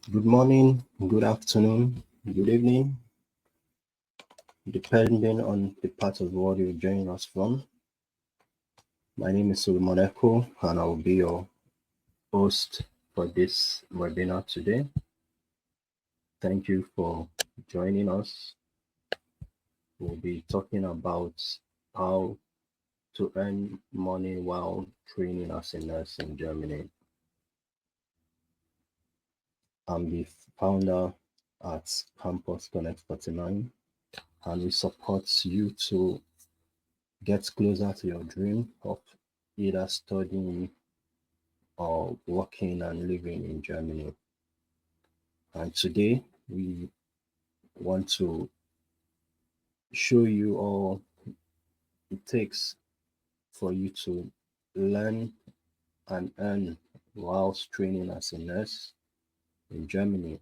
Good morning, good afternoon, good evening, depending on the part of the world you're joining us from. My name is Solomon Echo, and I will be your host for this webinar today. Thank you for joining us. We'll be talking about how to earn money while training as a nurse in Germany. I'm the founder at Campus Connect 49, and we support you to get closer to your dream of either studying or working and living in Germany. And today we want to show you all it takes for you to learn and earn whilst training as a nurse in Germany.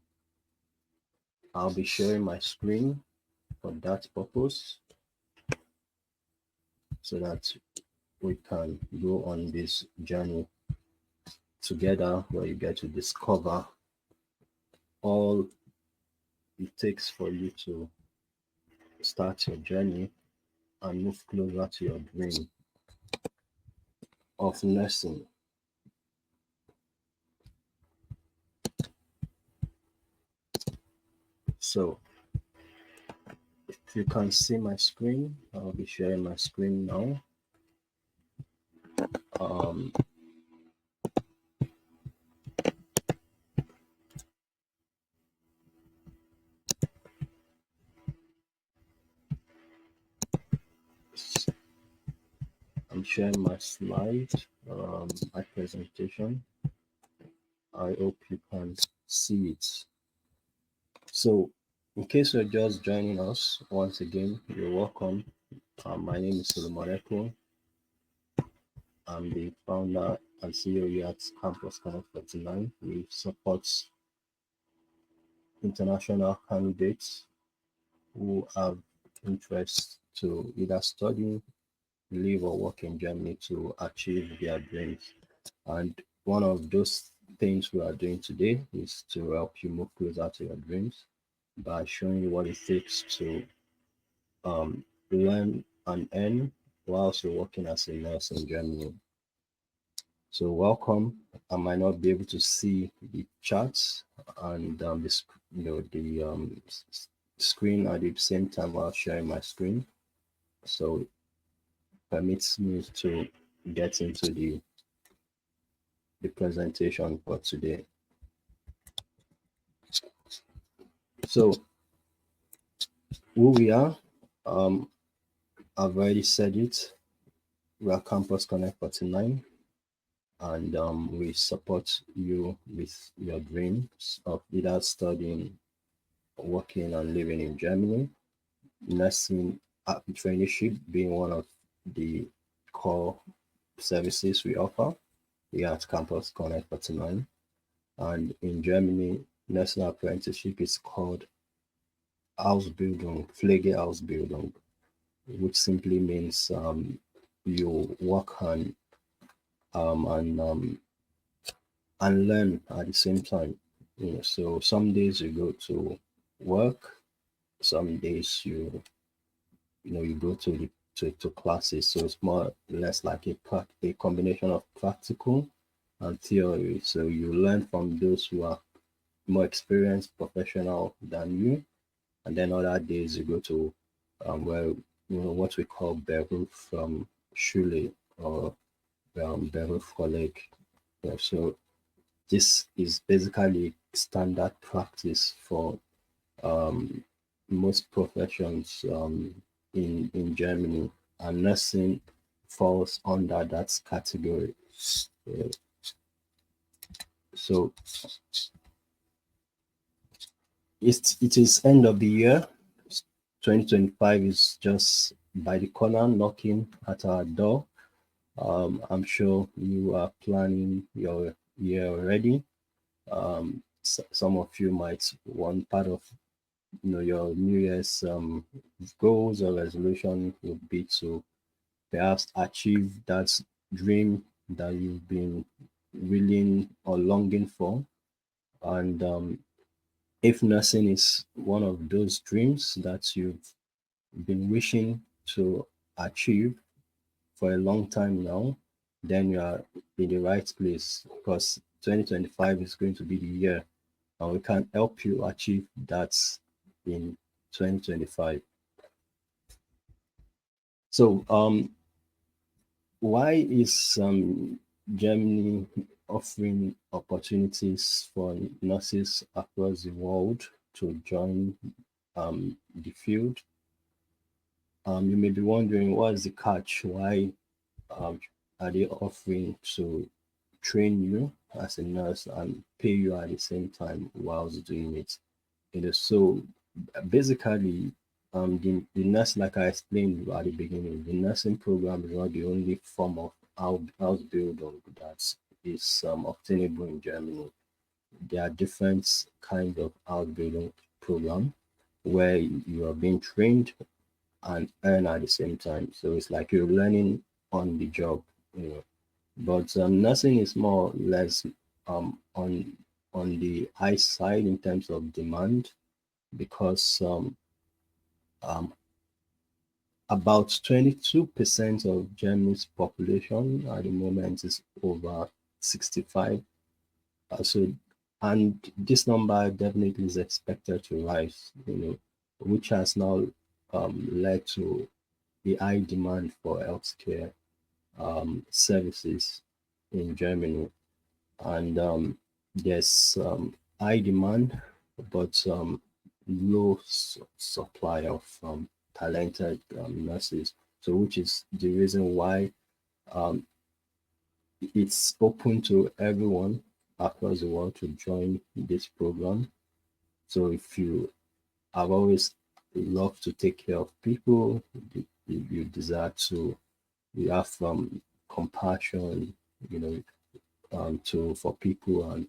I'll be sharing my screen for that purpose so that we can go on this journey together where you get to discover all it takes for you to start your journey and move closer to your dream of nursing. So if you can see my screen, I'll be sharing my screen now. Um, I'm sharing my slide, my presentation. I hope you can see it. So in case you're just joining us, once again, you're welcome. My name is Solomon Echo. I'm the founder and CEO here at Campus Connect 49. We support international candidates who have interest to either study, live, or work in Germany to achieve their dreams. And one of those things we are doing today is to help you move closer to your dreams by showing you what it takes to learn and earn whilst you're working as a nurse in Germany. So welcome. I might not be able to see the charts and the screen at the same time while sharing my screen. So permits me to get into the presentation for today. So who we are, I've already said it. We are Campus Connect 49, and we support you with your dreams of either studying, working, and living in Germany. Nursing traineeship being one of the core services we offer here at Campus Connect 49. And in Germany, nursing apprenticeship is called Ausbildung, Pflegeausbildung, which simply means you work um, and um, and learn at the same time. So some days you go to work, some days you go to classes. So it's more or less like a combination of practical and theory. So you learn from those who are more experienced professional than you, and then other days you go to where what we call Beruf from Schule or Beruf College. Yeah, so this is basically standard practice for um, most professions in Germany, and nursing falls under that category. Uh, so it is end of the year. 2025 is just by the corner, knocking at our door. I'm sure you are planning your year already. Some of you might want part of your New Year's goals or resolution would be to perhaps achieve that dream that you've been willing or longing for. And if nursing is one of those dreams that you've been wishing to achieve for a long time now, then you are in the right place, because 2025 is going to be the year, and we can help you achieve that in 2025. So, why is Germany offering opportunities for nurses across the world to join the field? You may be wondering, what is the catch? Why um, are they offering to train you as a nurse and pay you at the same time whilst doing it? So basically, the nurse, like I explained at the beginning, the nursing program is not the only form of house building that is obtainable in Germany. There are different kinds of house building program where you are being trained and earn at the same time. So it's like you're learning on the job, you know. But nursing is more or less on the high side in terms of demand, because um, about 22% of Germany's population at the moment is over 65. So, and this number definitely is expected to rise, which has now led to the high demand for healthcare services in Germany. And there's high demand, but low supply of talented nurses. So, which is the reason why um, it's open to everyone across the world to join this program. So, if you have always loved to take care of people, you desire to, you have compassion, you know, to for people, and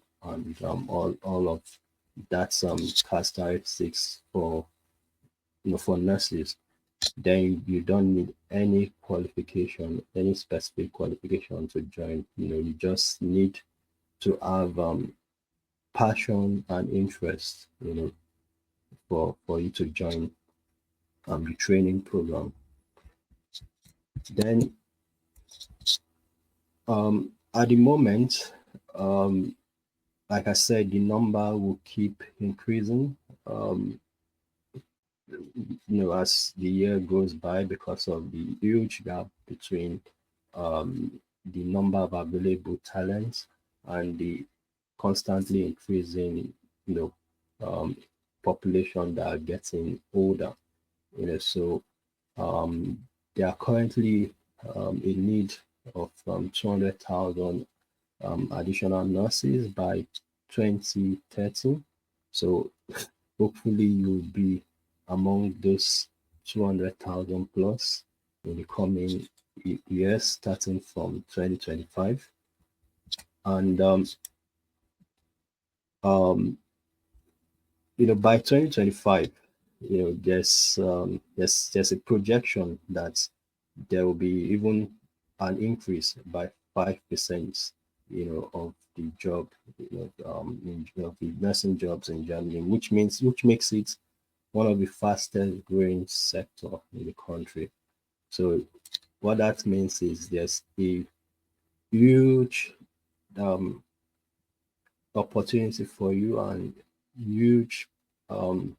all of that's characteristics for, for nurses, then you don't need any qualification, any specific qualification to join. You just need to have passion and interest, for you to join the training program. Then at the moment, um, like I said, the number will keep increasing. Um, as the year goes by, because of the huge gap between the number of available talents and the constantly increasing, you know, um, population that are getting older. So um, they are currently in need of 200,000 additional nurses by 2030. So hopefully you'll be among those 200,000 plus in the coming years, starting from 2025. And um, by 2025, there's a projection that there will be even an increase by 5%, of the job, of the nursing jobs in Germany, which makes it one of the fastest growing sector in the country. So what that means is there's a huge um, opportunity for you, and huge um,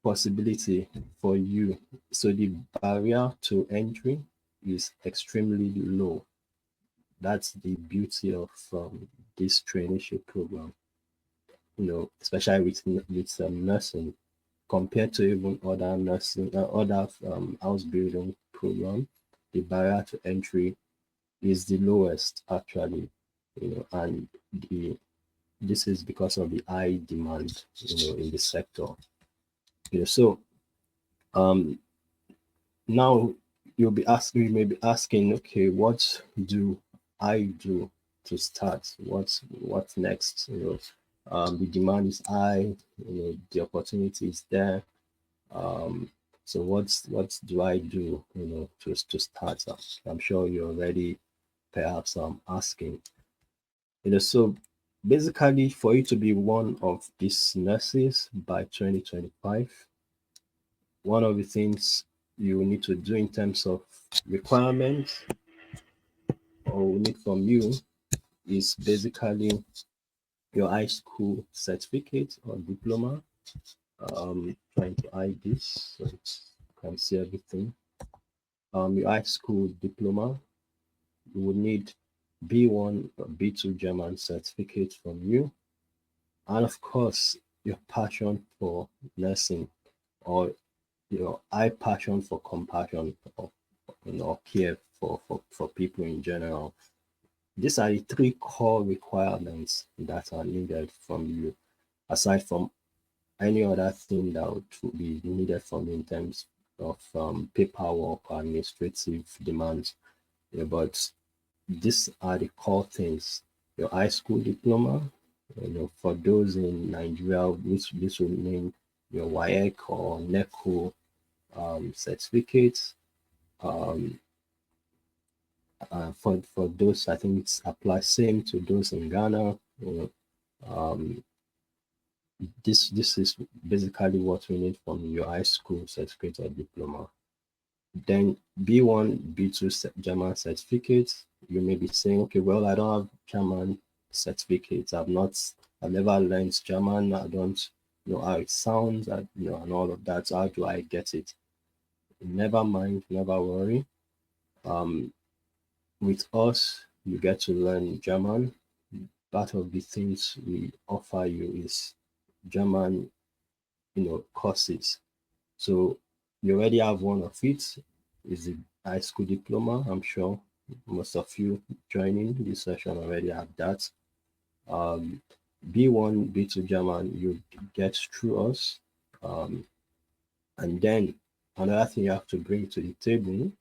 possibility for you. So the barrier to entry is extremely low. That's the beauty of this traineeship program. Especially with nursing, compared to even other nursing, other house building program, the barrier to entry is the lowest actually. And the this is because of the high demand, in the sector. So um now you may be asking, okay, what do I do to start? What's next? The demand is high, the opportunity is there. Um, so what do I do, to start? I'm sure you're already perhaps asking. So Basically, for you to be one of these nurses by 2025, one of the things you need to do in terms of requirements or we need from you is basically your high school certificate or diploma. Trying to hide this so it's, you can see everything. Your high school diploma, you would need B1 or B2 German certificate from you, and of course, your passion for nursing or your high passion for compassion or care for people in general. These are the three core requirements that are needed from you, aside from any other thing that would be needed from you in terms of paperwork or administrative demands. Yeah, but these are the core things. Your high school diploma, for those in Nigeria, this will mean your WAEC or NECO certificates. Um, for those, I think it's applies same to those in Ghana. Um, this is basically what we need from your high school certificate or diploma. Then B1, B2 German certificates. You may be saying, okay, well, I don't have German certificates. I've never learned German. I don't know how it sounds, and all of that. So how do I get it? Never mind, never worry. Um, with us, you get to learn German. Part of the things we offer you is German, courses. So you already have one of it. Is the high school diploma. I'm sure most of you joining this session already have that. Um, B1, B2 German, you get through us. Um, and then another thing you have to bring to the table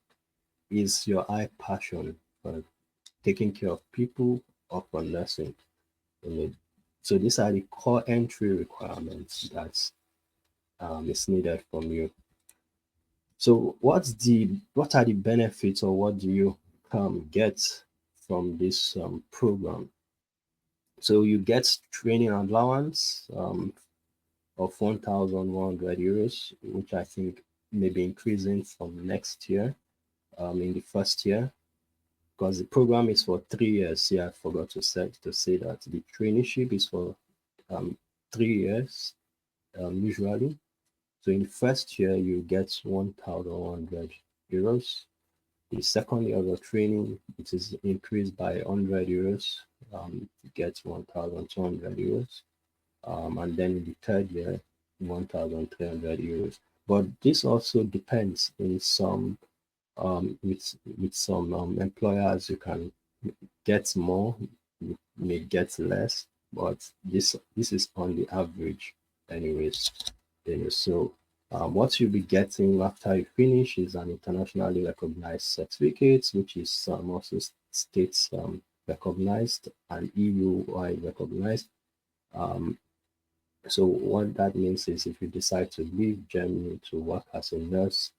is your high passion for taking care of people or for nursing. You know. So these are the core entry requirements that is needed from you. So what are the benefits or what do you get from this program? So you get training allowance of 1,100 euros, which I think may be increasing from next year, in the first year, because the program is for 3 years. Yeah, I forgot to say that the traineeship is for um, 3 years usually. So in the first year, you get 1,100 euros. The second year of your training, it is increased by 100 euros. You get 1,200 euros. And then in the third year, 1,300 euros. But this also depends in some with some employers you can get more, you may get less, but this is on the average, anyways. So what you'll be getting after you finish is an internationally recognized certificate, which is also states recognized and EU-wide recognized. Um, so what that means is if you decide to leave Germany to work as a nurse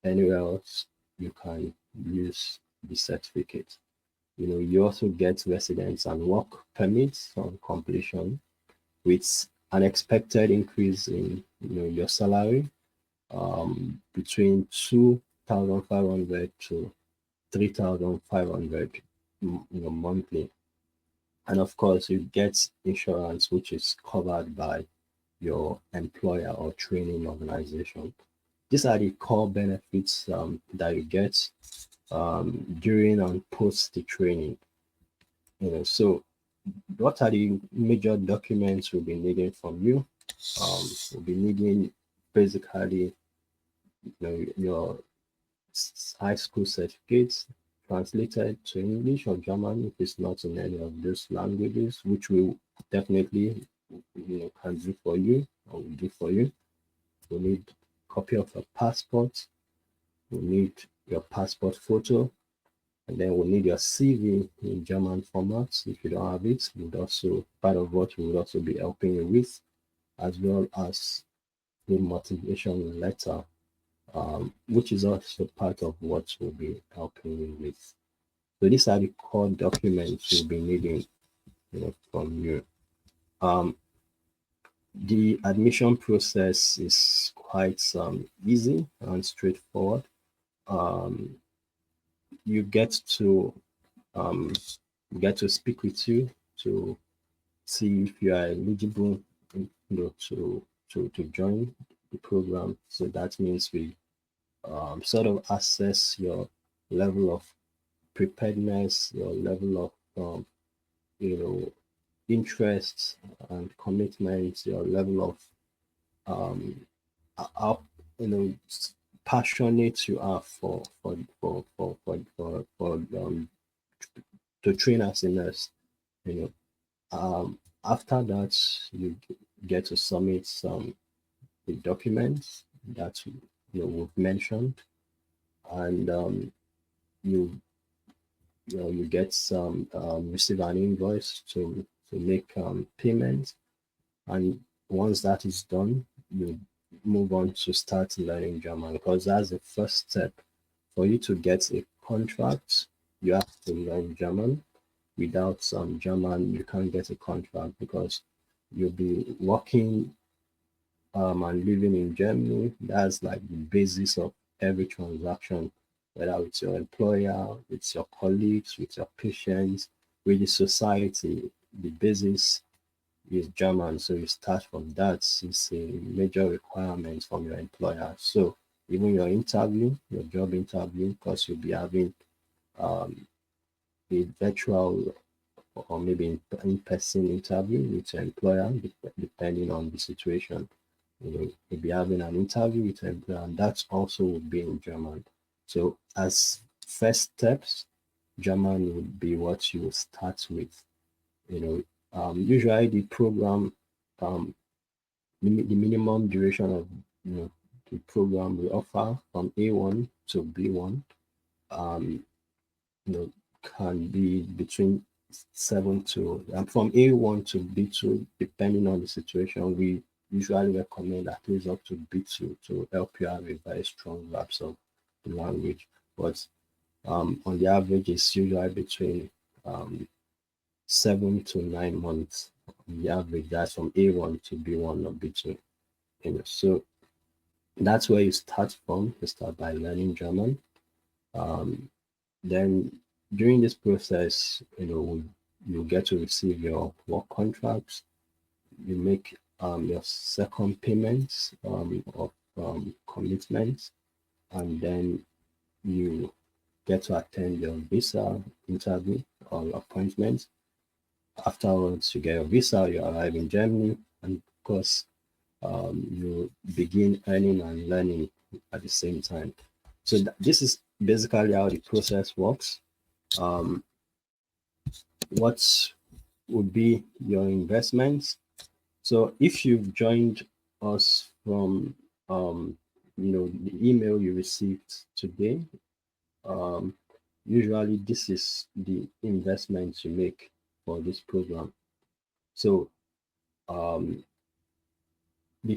anywhere else, you can use the certificate. You also get residence and work permits on completion with an expected increase in your salary between 2,500 to 3,500 monthly. And of course, you get insurance, which is covered by your employer or training organization. These are the core benefits that you get during and post the training. So what are the major documents we'll be needing from you? We'll be needing basically your high school certificates translated to English or German if it's not in any of those languages, which we definitely can do for you or will do for you. We need a copy of a passport. We need your passport photo, and then we need your CV in German format. If you don't have it, would also part of what we would also be helping you with, as well as the motivation letter, which is also part of what we'll be helping you with. So these are the core documents we'll be needing. from you. The admission process is quite easy and straightforward. Um, you um, get to speak with you to see if you are eligible, to join the program. So that means we sort of assess your level of preparedness, your level of you know interest and commitment, your level of how passionate you are for to train as a nurse. You know, after that, you get to submit some the documents that we've mentioned, and you you get some receive an invoice to make payment, and once that is done, you move on to start learning German, because that's the first step. For you to get a contract, you have to learn German. Without some German, you can't get a contract, because you'll be working and living in Germany. That's like the basis of every transaction, whether with your employer, with your colleagues, with your patients, with the society. The basis is German. So you start from that. It's a major requirement from your employer. So even your interview, your job interview, because you'll be having um, a virtual or maybe in-person interview with your employer, depending on the situation. You'll be having an interview with your employer, and that also would be in German. So as first steps, German would be what you will start with. Usually the program, um, the minimum duration of the program we offer from A1 to B1, um, you know, can be between 7 to from A1 to B2, depending on the situation. We usually recommend at least up to B2 to help you have a very strong grasp of the language. But on the average, it's usually between 7 to 9 months. On the average, that's from A1 to B1 or B2. So that's where you start from. You start by learning German. Um, Then during this process, you get to receive your work contracts. You make your second payments of commitments, and then you get to attend your visa interview or appointment. Afterwards, you get your visa, you arrive in Germany, and of course, you begin earning and learning at the same time. So this is basically how the process works. Um, what would be your investments? So if you've joined us from the email you received today, um, usually this is the investment you make for this program. So the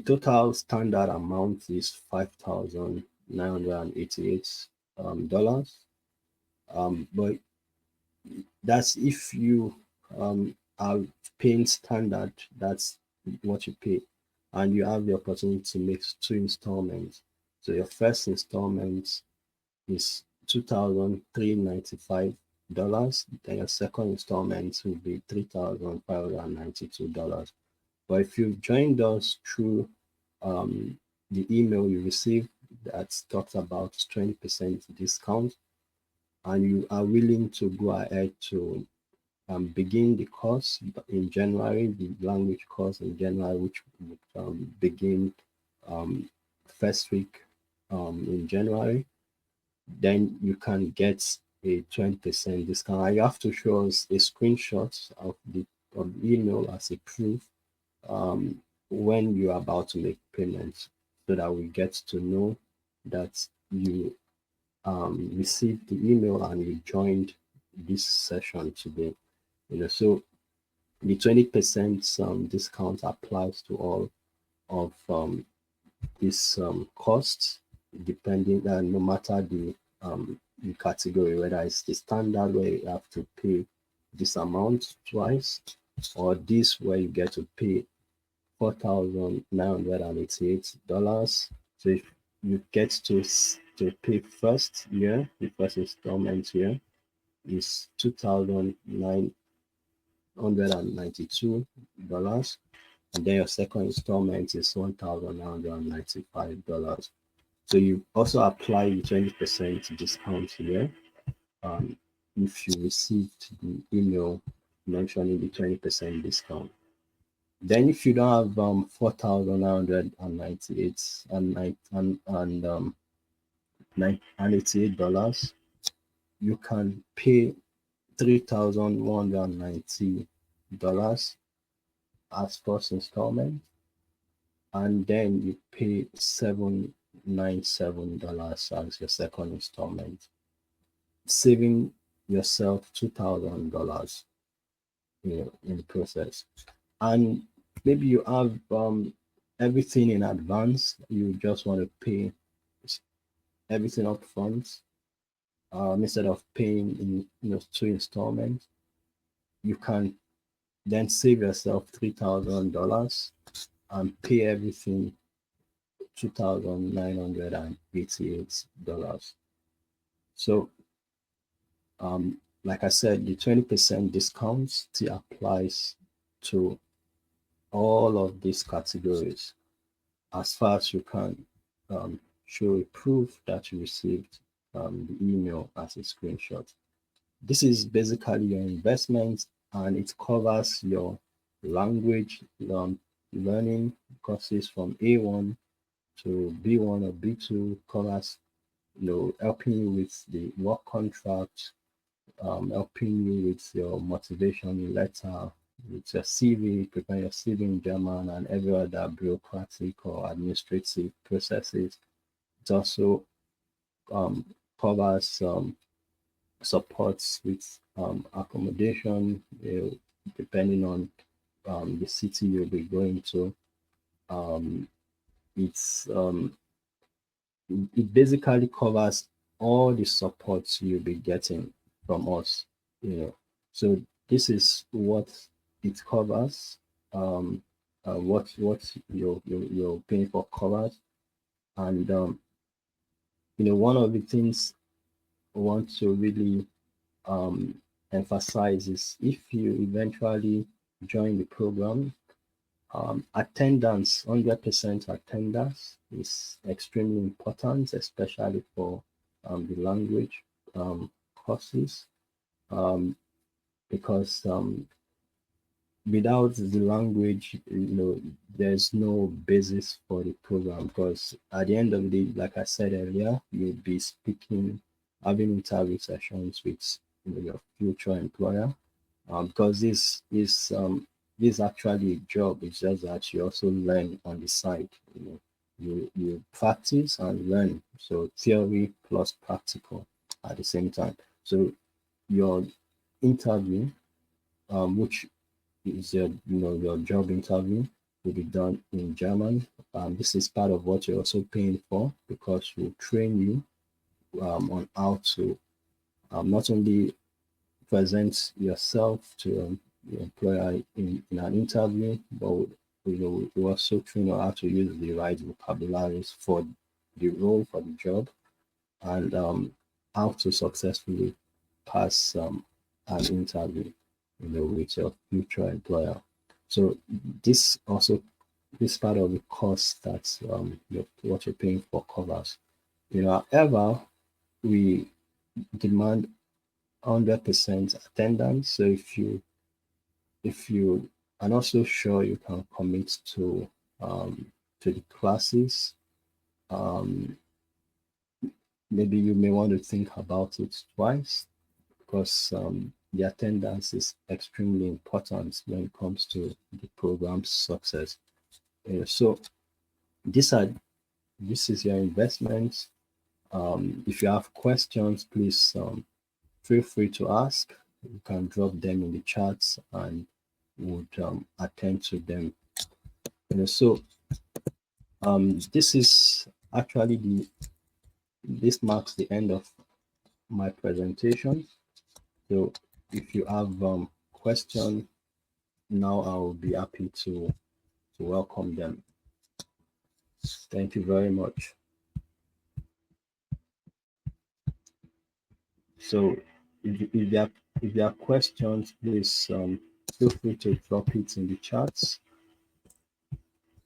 total standard amount is $5,988 dollars. But that's if you are paying standard, that's what you pay. And you have the opportunity to make two installments. So your first installment is $2,395. Then your second installment will be $3,592. But if you've joined us through um, the email you received that talks about 20% discount, and you are willing to go ahead to begin the course in January, the language course in January, which would begin um, first week in January, then you can get a 20% discount. And you have to show us a screenshot of the email as a proof when you are about to make payments, so that we get to know that you received the email and you joined this session today. So the 20% discount applies to all of these costs, depending no matter the category, whether it's the standard where you have to pay this amount twice, or this where you get to pay $4,988. So if you get to pay first year, the first installment year is $2,992, and then your second installment is $1,995. So you also apply the 20% discount here. Um, if you received the email mentioning the 20% discount. Then if you don't have 4,998 and $88, you can pay $3,190 as first installment, and then you pay $797 as your second installment, saving yourself $2,000 in the process. And maybe you have everything in advance, you just want to pay everything up front, instead of paying in two installments. You can then save yourself $3,000 and pay everything $2,988. So like I said, the 20% discount still applies to all of these categories as far as you can show a proof that you received the email as a screenshot. This is basically your investment, and it covers your language learning courses from A1 to B1 or B2, covers helping you with the work contract, helping you with your motivation letter, with your CV, prepare your CV in German, and every other bureaucratic or administrative processes. It also covers supports with accommodation, depending on the city you'll be going to. Um, it's it basically covers all the supports you'll be getting from us. So this is what it covers. What you're paying for covers, and one of the things I want to really emphasize is if you eventually join the program, attendance, 100% attendance is extremely important, especially for the language courses, because without the language, there's no basis for the program. Because at the end of the day, like I said earlier, you'll be speaking, having interview sessions with your future employer, because this is actually a job. It's just that you also learn on the side. You practice and learn. So theory plus practical at the same time. So your interview, which is your job interview, will be done in German. This is part of what you're also paying for, because we'll train you on how to not only present yourself to your employer in an interview, but we also train on how to use the right vocabularies for the role, for the job, and how to successfully pass an interview, with your future employer. So this also, this part of the cost that what you're paying for covers. However, we demand 100% attendance. So if you are not so sure you can commit to the classes, um, maybe you may want to think about it twice, because the attendance is extremely important when it comes to the program's success. So these are this is your investment. If you have questions, please feel free to ask. You can drop them in the chats, and would attend to them. So this is actually this marks the end of my presentation. So if you have question, now I will be happy to welcome them. Thank you very much. So if there are questions, please feel free to drop it in the chats.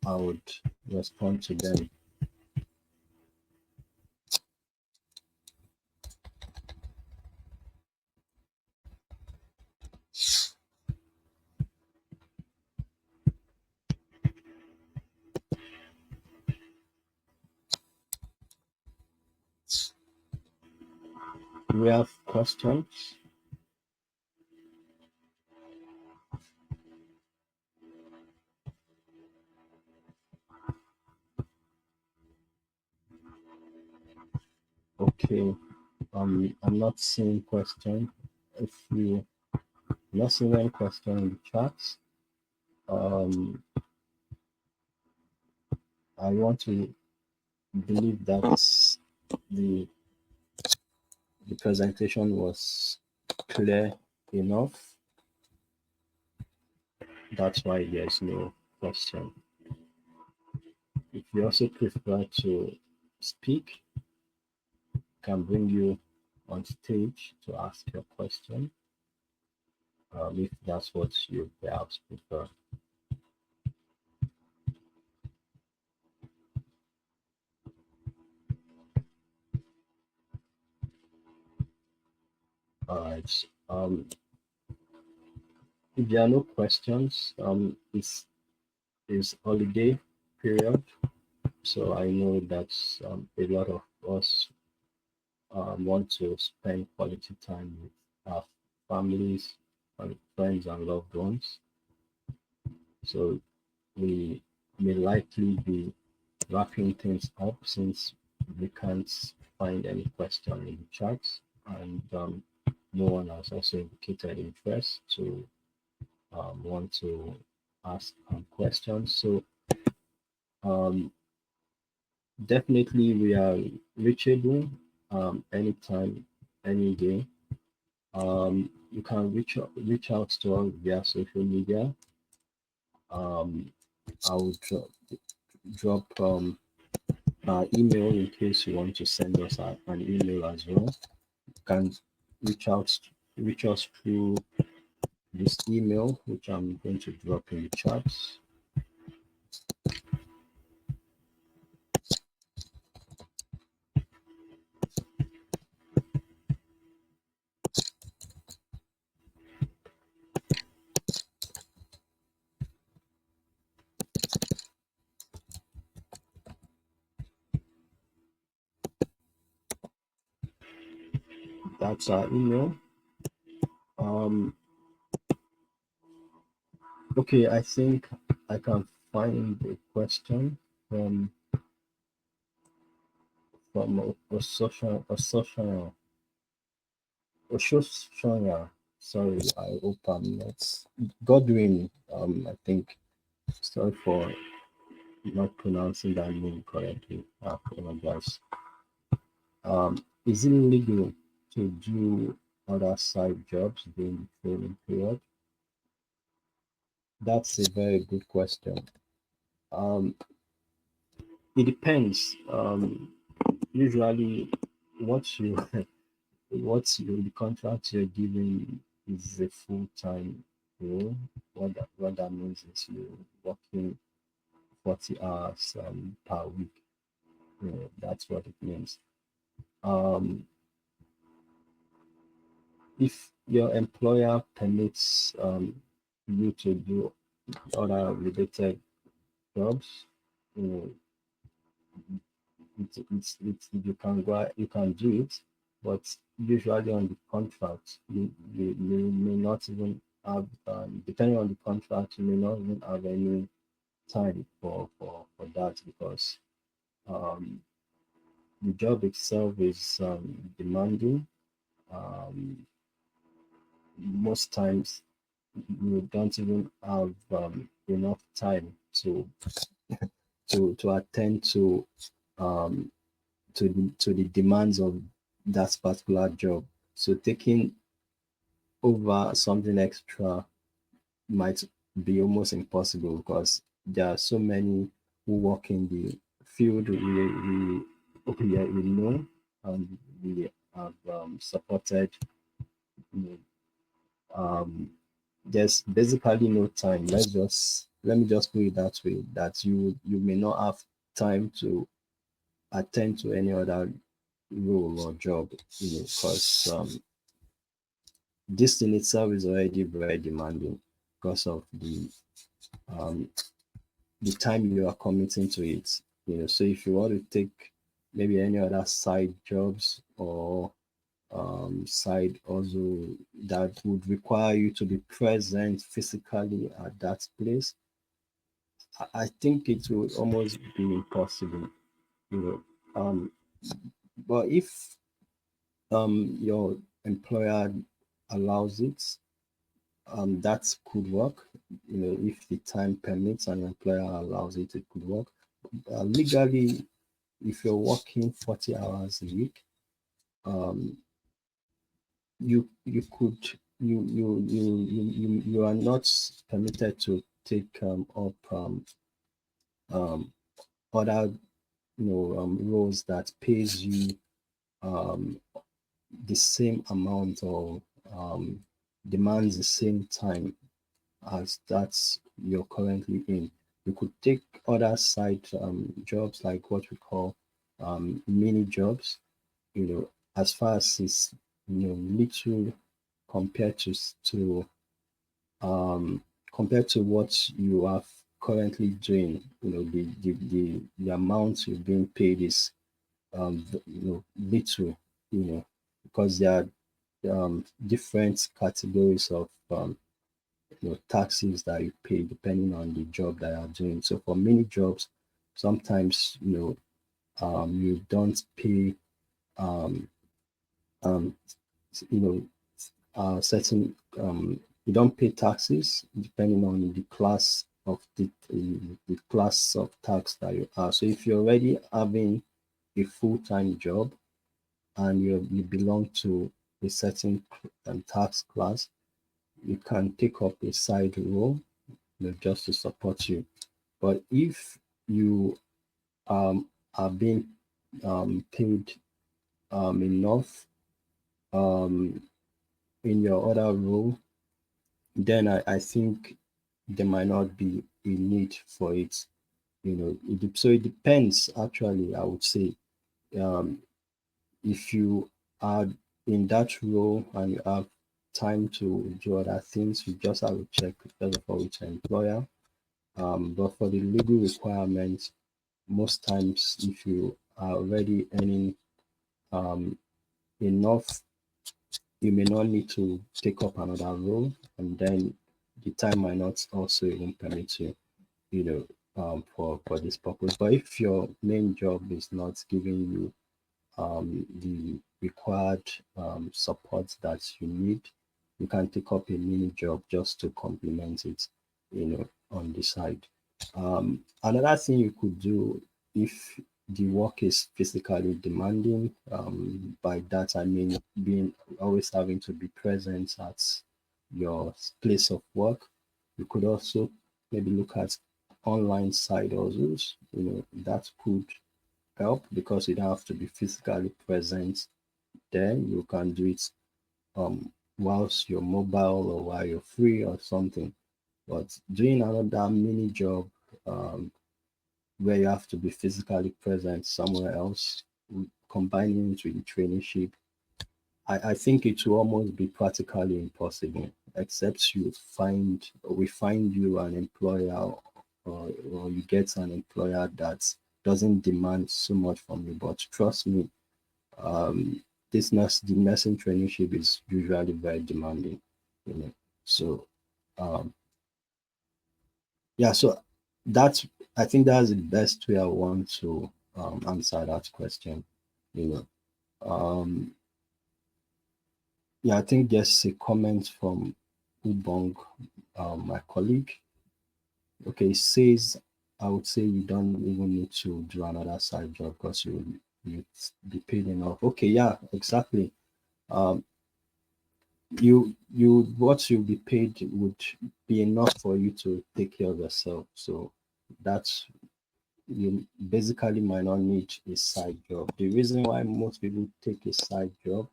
I would respond to them. Do we have questions? Okay. I'm not seeing question. If you not seeing any question in the chats, um, I want to believe that the the presentation was clear enough. That's why there's no question. If you also prefer to speak, can bring you on stage to ask your question, if that's what you perhaps prefer. All right. If there are no questions, it's holiday period, so I know that a lot of us want to spend quality time with our families and friends and loved ones. So we may likely be wrapping things up since we can't find any question in the chat, and no one has also indicated interest to want to ask questions. So um, definitely we are reachable anytime, any day. You can reach out to us via social media. Um, I will drop our email in case you want to send us an email as well. You can reach out reach us through this email, which I'm going to drop in the chat. That's our email. Um, okay, I think I can find a question from a social Oshoshana. Sorry, I hope I'm not Godwin. I think. Sorry for not pronouncing that name correctly. I apologize. Is it legal to do other side jobs during the training period? That's a very good question. Um, it depends. Usually, what you the contract you're given is a full time role. What that means is you're working 40 hours per week. That's what it means. Um, if your employer permits you to do other related jobs, you know, you can do it, but usually on the contract, you may not even have, depending on the contract, you may not even have any time for that because um, the job itself is demanding. Um, Most times you don't even have enough time to attend um, to the demands of that particular job. So taking over something extra might be almost impossible because there are so many who work in the field we know, and we have supported. You know, um, there's basically no time. Let me just put it that way. That you may not have time to attend to any other role or job. Because this in itself is already very demanding because of um, the time you are committing to it. So if you want to take maybe any other side jobs or side also that would require you to be present physically at that place, I think it will almost be impossible. You know, but if your employer allows it, that could work. If the time permits and your employer allows it, it could work. Legally, if you're working 40 hours a week, um, you could you are not permitted to take up um, other roles that pays you um, the same amount or um, demands the same time as that's you're currently in. You could take other side jobs like what we call mini jobs, as far as it's little compared to um compared to what you are currently doing. The amount you're being paid is little, because there are different categories of taxes that you pay depending on the job that you're doing. So for many jobs, sometimes you don't pay um, um, you know certain you don't pay taxes depending on the class of the class of tax that you are. So if you're already having a full-time job and you belong to a certain tax class, you can take up a side role, just to support you. But if you are being paid enough um, in your other role, then I think there might not be a need for it. So it depends. Actually, I would say um, if you are in that role and you have time to do other things, you just have to check first of all with your employer. But for the legal requirements, most times if you are already earning um, enough, you may not need to take up another role, and then the time might not also even permit you, for this purpose. But if your main job is not giving you the required support that you need, you can take up a mini job just to complement it, on the side. Another thing you could do if the work is physically demanding, by that I mean being always having to be present at your place of work, you could also maybe look at online side hustles, that could help because you don't have to be physically present there. You can do it whilst you're mobile or while you're free or something. But doing another mini job where you have to be physically present somewhere else, combining it with the traineeship, I think it will almost be practically impossible, except we find you an employer, or you get an employer that doesn't demand so much from you. But trust me, um, the nursing traineeship is usually very demanding, you know. So um, yeah, so that's I think that's the best way I want to answer that question, you know. Um, yeah, I think there's a comment from Ubong, my colleague. Okay, it says I would say you don't even need to do another side job because you be paid enough. Okay, yeah, exactly. Um, you what you'll be paid would be enough for you to take care of yourself. So that's, you basically might not need a side job. The reason why most people take a side job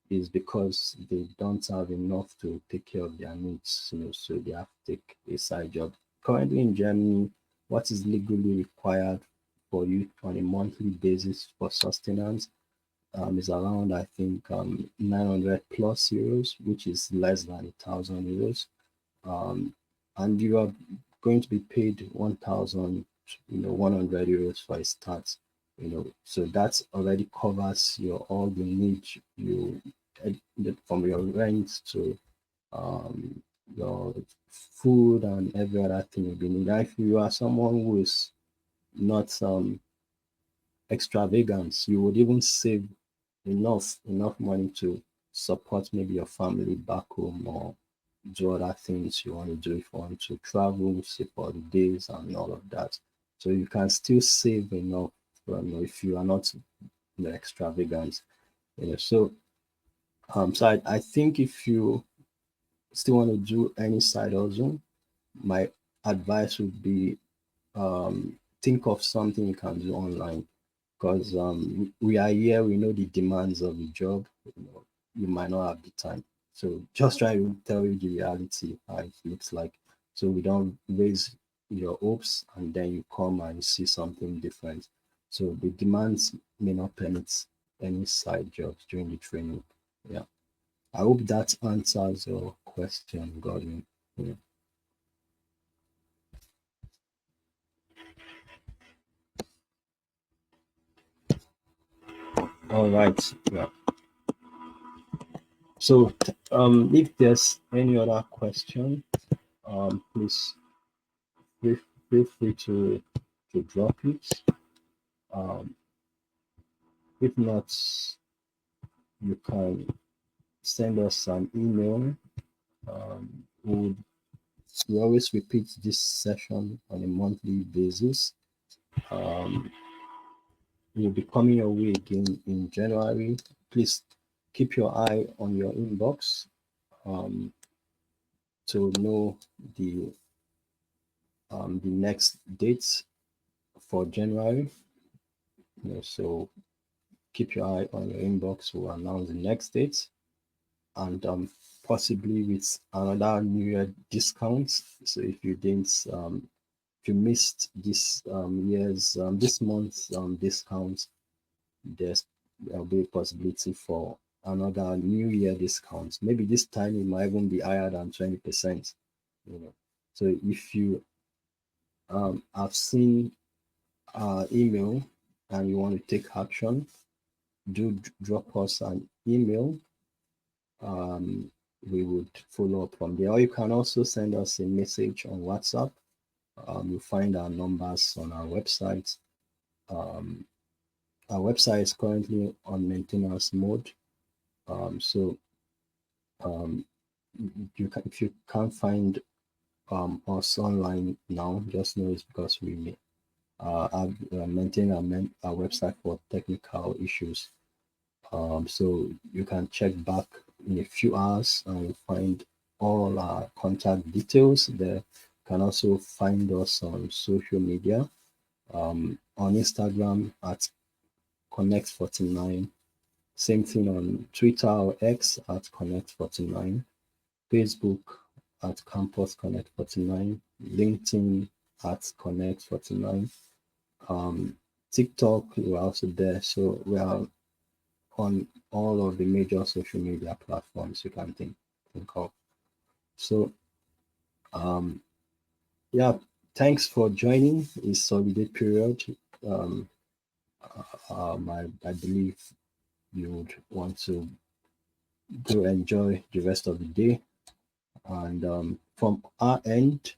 is because they don't have enough to take care of their needs, so they have to take a side job. Currently in Germany, what is legally required for you on a monthly basis for sustenance is around, I think, 900 plus euros, which is less than 1,000 euros. Um, and you are going to be paid 1,000, 100 euros for a start. So that already covers your all the needs from your rent to um, your food and every other thing you'll be needing. And if you are someone who is not extravagant, you would even save enough money to support maybe your family back home, or do other things you want to do if you want to travel, say for the days and all of that. So you can still save enough if you are not extravagant. So I think if you still want to do any side hustle, my advice would be think of something you can do online, because we are here, we know the demands of the job. You might not have the time, so just try to tell you the reality how it looks like, so we don't raise your hopes and then you come and see something different. So the demands may not permit any side jobs during the training. Yeah, I hope that answers your question, Godwin. Yeah. All right. Yeah. So, if there's any other question, please feel, feel free to drop it. Um, if not, you can send us an email. We always repeat this session on a monthly basis. Um, we'll be coming your way again in January. Please keep your eye on your inbox um, to know the next dates for January. So keep your eye on your inbox. We'll announce the next date, and possibly with another New Year discount. So if you missed this month's discount, there'll be a possibility for another New Year discount. Maybe this time it might even be higher than 20%. You know, so if you have seen our email and you want to take action, do drop us an email. We would follow up from there. Or you can also send us a message on WhatsApp. You'll find our numbers on our website. Um, our website is currently on maintenance mode. So um, you can, if you can't find us online now, just know it's because we have maintained our website for technical issues. So you can check back in a few hours and you'll find all our contact details there. You can also find us on social media, on Instagram at Connect49. Same thing on Twitter or X at Connect49. Facebook at Campus Connect49. LinkedIn at Connect49. TikTok, we're also there. So we are on all of the major social media platforms you can think of. So um, yeah, thanks for joining. It's holiday period. Um, I believe you would want to go enjoy the rest of the day. And from our end,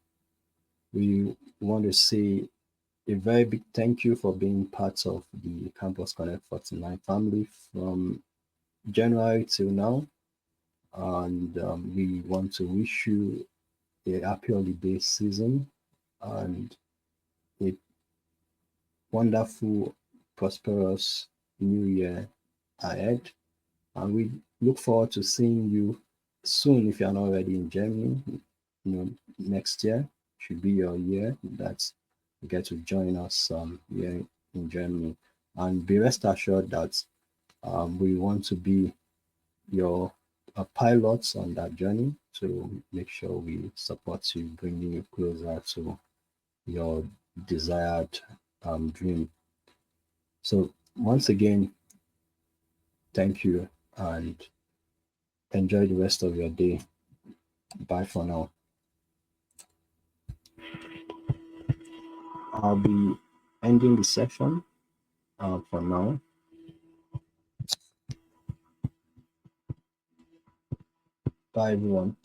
we want to say a very big thank you for being part of the Campus Connect 49 family from January till now. And we want to wish you a happy holiday season and a wonderful, prosperous new year ahead. And we look forward to seeing you soon, if you're not already in Germany, next year should be your year that you get to join us here in Germany. And be rest assured that we want to be your pilots on that journey to make sure we support you, bringing you closer to your desired dream. So, once again, thank you and enjoy the rest of your day. Bye for now. I'll be ending the session for now. Bye, everyone.